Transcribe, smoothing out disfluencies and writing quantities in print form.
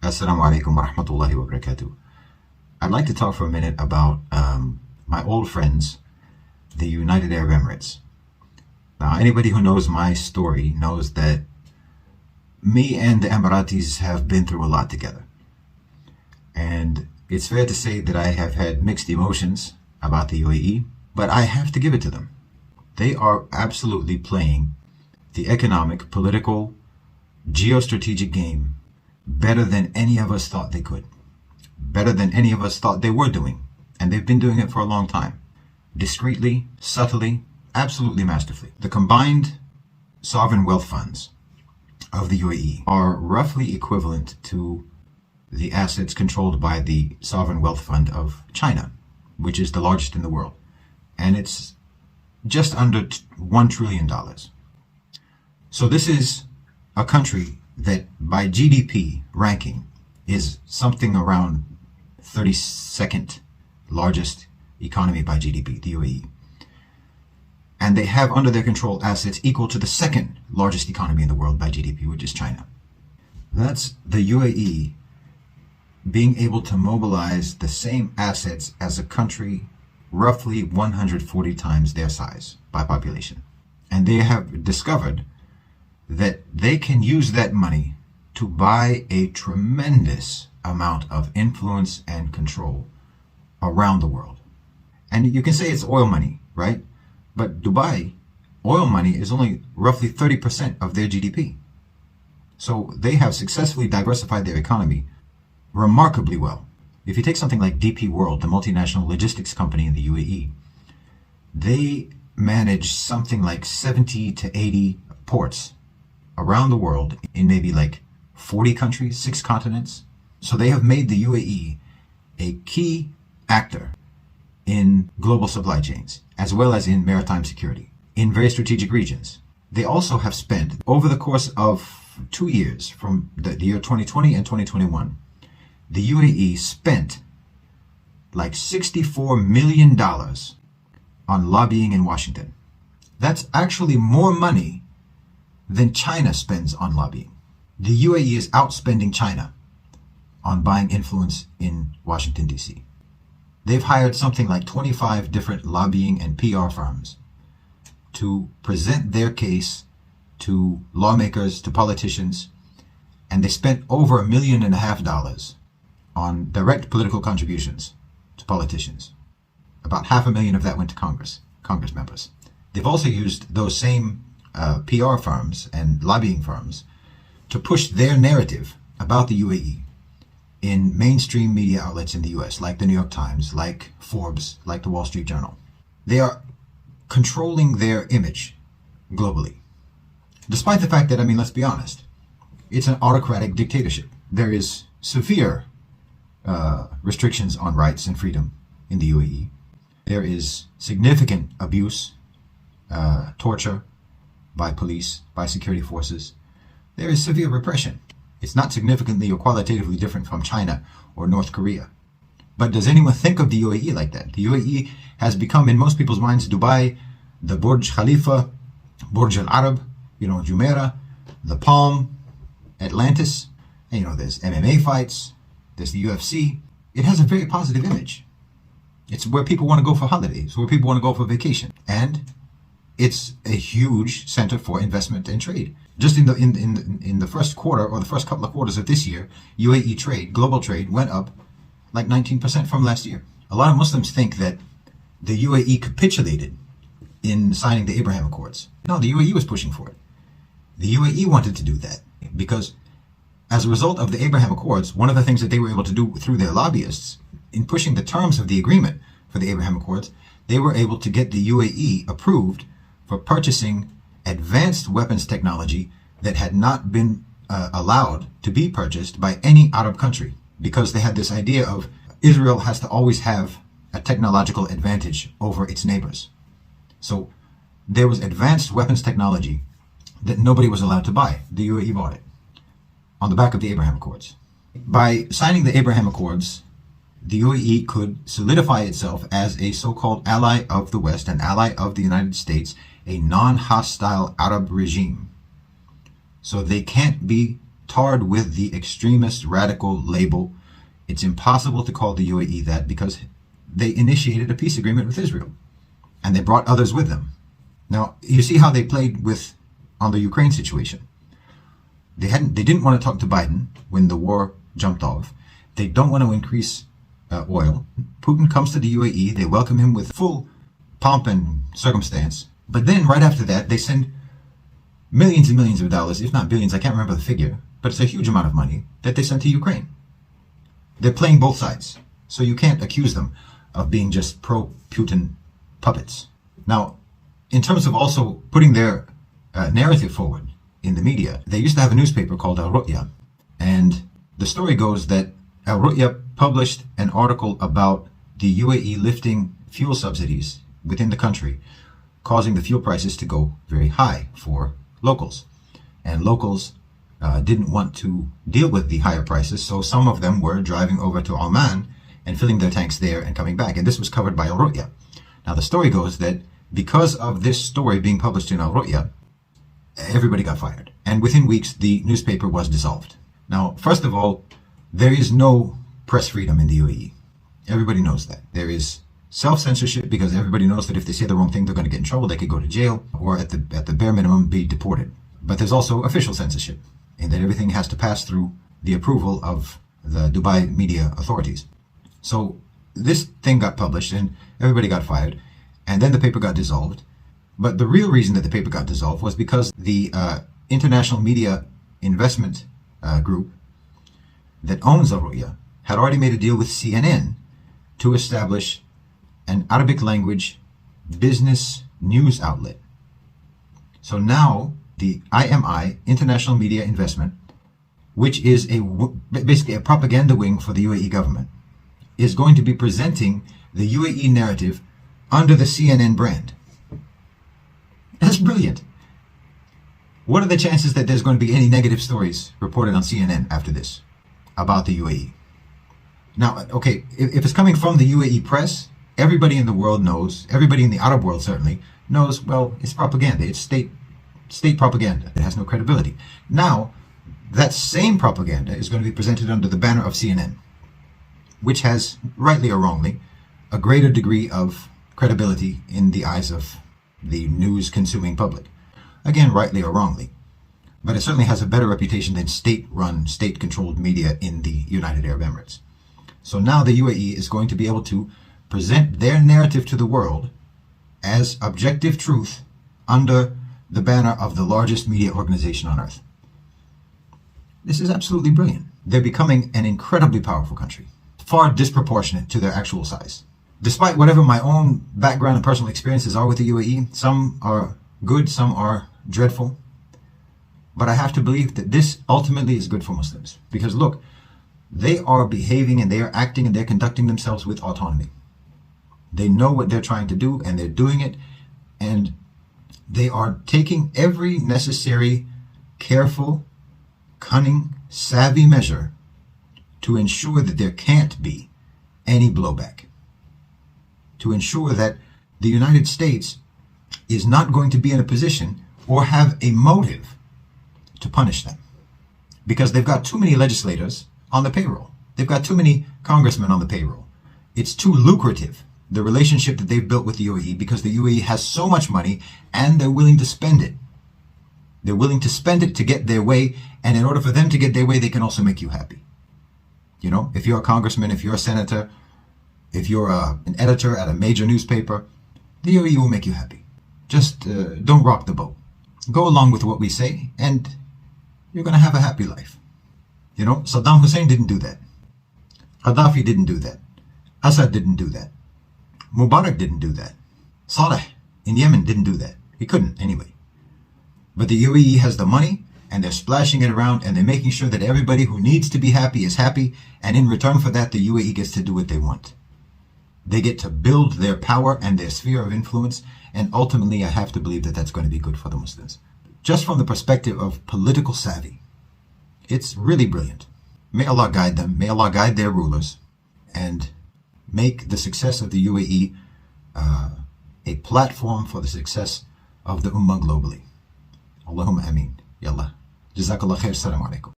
Assalamu alaikum wa rahmatullahi wa barakatuh. I'd like to talk for a minute about my old friends, the United Arab Emirates. Now, anybody who knows my story knows that me and the Emiratis have been through a lot together. And it's fair to say that I have had mixed emotions about the UAE, but I have to give it to them. They are absolutely playing the economic, political, geostrategic game better than any of us thought they could. Better than any of us thought they were doing. And they've been doing it for a long time. Discreetly, subtly, absolutely masterfully. The combined sovereign wealth funds of the UAE are roughly equivalent to the assets controlled by the sovereign wealth fund of China, which is the largest in the world. And it's just under $1 trillion. So this is a country that by GDP ranking is something around 32nd largest economy by GDP, the UAE. And they have under their control assets equal to the second largest economy in the world by GDP, which is China. That's the UAE being able to mobilize the same assets as a country roughly 140 times their size by population. And they have discovered that they can use that money to buy a tremendous amount of influence and control around the world. And you can say it's oil money, right? But Dubai, oil money is only roughly 30% of their GDP. So they have successfully diversified their economy remarkably well. If you take something like DP World, the multinational logistics company in the UAE, they manage something like 70 to 80 ports around the world in maybe like 40 countries, 6 continents. So they have made the UAE a key actor in global supply chains, as well as in maritime security, in very strategic regions. They also have spent, over the course of 2 years, from the year 2020 and 2021, the UAE spent like $64 million on lobbying in Washington. That's actually more money than China spends on lobbying. The UAE is outspending China on buying influence in Washington, D.C. They've hired something like 25 different lobbying and PR firms to present their case to lawmakers, to politicians, and they spent over $1.5 million on direct political contributions to politicians. About $500,000 of that went to Congress members. They've also used those same PR firms and lobbying firms to push their narrative about the UAE in mainstream media outlets in the US, like the New York Times, like Forbes, like the Wall Street Journal. They are controlling their image globally. Despite the fact that, let's be honest, it's an autocratic dictatorship. There is severe restrictions on rights and freedom in the UAE. There is significant abuse, torture by police, by security forces. There is severe repression. It's not significantly or qualitatively different from China or North Korea. But does anyone think of the UAE like that? The UAE has become, in most people's minds, Dubai, the Burj Khalifa, Burj Al Arab, Jumeirah, the Palm, Atlantis. And, there's MMA fights, there's the UFC. It has a very positive image. It's where people want to go for holidays, where people want to go for vacation. And it's a huge center for investment and trade. Just in the first quarter or the first couple of quarters of this year, UAE trade, global trade, went up like 19% from last year. A lot of Muslims think that the UAE capitulated in signing the Abraham Accords. No, the UAE was pushing for it. The UAE wanted to do that because as a result of the Abraham Accords, one of the things that they were able to do through their lobbyists in pushing the terms of the agreement for the Abraham Accords, they were able to get the UAE approved for purchasing advanced weapons technology that had not been allowed to be purchased by any Arab country, because they had this idea of Israel has to always have a technological advantage over its neighbors. So there was advanced weapons technology that nobody was allowed to buy. The UAE bought it on the back of the Abraham Accords. By signing the Abraham Accords, the UAE could solidify itself as a so-called ally of the West, an ally of the United States, a non-hostile Arab regime. So they can't be tarred with the extremist radical label. It's impossible to call the UAE that because they initiated a peace agreement with Israel and they brought others with them. Now, you see how they played on the Ukraine situation. They didn't want to talk to Biden when the war jumped off. They don't want to increase oil. Putin comes to the UAE. They welcome him with full pomp and circumstance. But then right after that, they send millions and millions of dollars, if not billions, I can't remember the figure, but it's a huge amount of money that they sent to Ukraine. They're playing both sides. So you can't accuse them of being just pro-Putin puppets. Now, in terms of also putting their narrative forward in the media, they used to have a newspaper called Al Ru'ya. And the story goes that Al Ru'ya published an article about the UAE lifting fuel subsidies within the country, causing the fuel prices to go very high for locals. And locals didn't want to deal with the higher prices, so some of them were driving over to Oman and filling their tanks there and coming back. And this was covered by Al Ru'ya. Now the story goes that because of this story being published in Al Ru'ya, everybody got fired. And within weeks, the newspaper was dissolved. Now, first of all, there is no press freedom in the UAE. Everybody knows that. There is self-censorship because everybody knows that if they say the wrong thing, they're going to get in trouble. They could go to jail or at the bare minimum be deported. But there's also official censorship in that everything has to pass through the approval of the Dubai media authorities. So this thing got published and everybody got fired. And then the paper got dissolved. But the real reason that the paper got dissolved was because the international media investment group that owns Al Ru'ya had already made a deal with CNN to establish an Arabic language business news outlet. So now the IMI, International Media Investment, which is basically a propaganda wing for the UAE government, is going to be presenting the UAE narrative under the CNN brand. That's brilliant. What are the chances that there's going to be any negative stories reported on CNN after this about the UAE? Now, okay, if it's coming from the UAE press, everybody in the world knows, everybody in the Arab world certainly knows, well, it's propaganda. It's state propaganda. It has no credibility. Now, that same propaganda is going to be presented under the banner of CNN, which has, rightly or wrongly, a greater degree of credibility in the eyes of the news-consuming public. Again, rightly or wrongly. But it certainly has a better reputation than state-run, state-controlled media in the United Arab Emirates. So now the UAE is going to be able to present their narrative to the world as objective truth under the banner of the largest media organization on earth. This is absolutely brilliant. They're becoming an incredibly powerful country, far disproportionate to their actual size. Despite whatever my own background and personal experiences are with the UAE, some are good, some are dreadful. But I have to believe that this ultimately is good for Muslims. Because look, they are behaving and they are acting and they're conducting themselves with autonomy. They know what they're trying to do and they're doing it. And they are taking every necessary, careful, cunning, savvy measure to ensure that there can't be any blowback. To ensure that the United States is not going to be in a position or have a motive to punish them. Because they've got too many legislators on the payroll. They've got too many congressmen on the payroll. It's too lucrative, the relationship that they've built with the UAE, because the UAE has so much money and they're willing to spend it. They're willing to spend it to get their way, and in order for them to get their way, they can also make you happy. You know, if you're a congressman, if you're a senator, if you're an editor at a major newspaper, the UAE will make you happy. Just don't rock the boat. Go along with what we say, and you're going to have a happy life. You know, Saddam Hussein didn't do that. Gaddafi didn't do that. Assad didn't do that. Mubarak didn't do that. Saleh in Yemen didn't do that. He couldn't anyway. But the UAE has the money, and they're splashing it around, and they're making sure that everybody who needs to be happy is happy, and in return for that, the UAE gets to do what they want. They get to build their power and their sphere of influence, and ultimately I have to believe that that's going to be good for the Muslims. Just from the perspective of political savvy, it's really brilliant. May Allah guide them, may Allah guide their rulers, and make the success of the UAE a platform for the success of the Ummah globally. Allahumma ameen. Yallah. Jazakallah khair. Assalamu alaikum.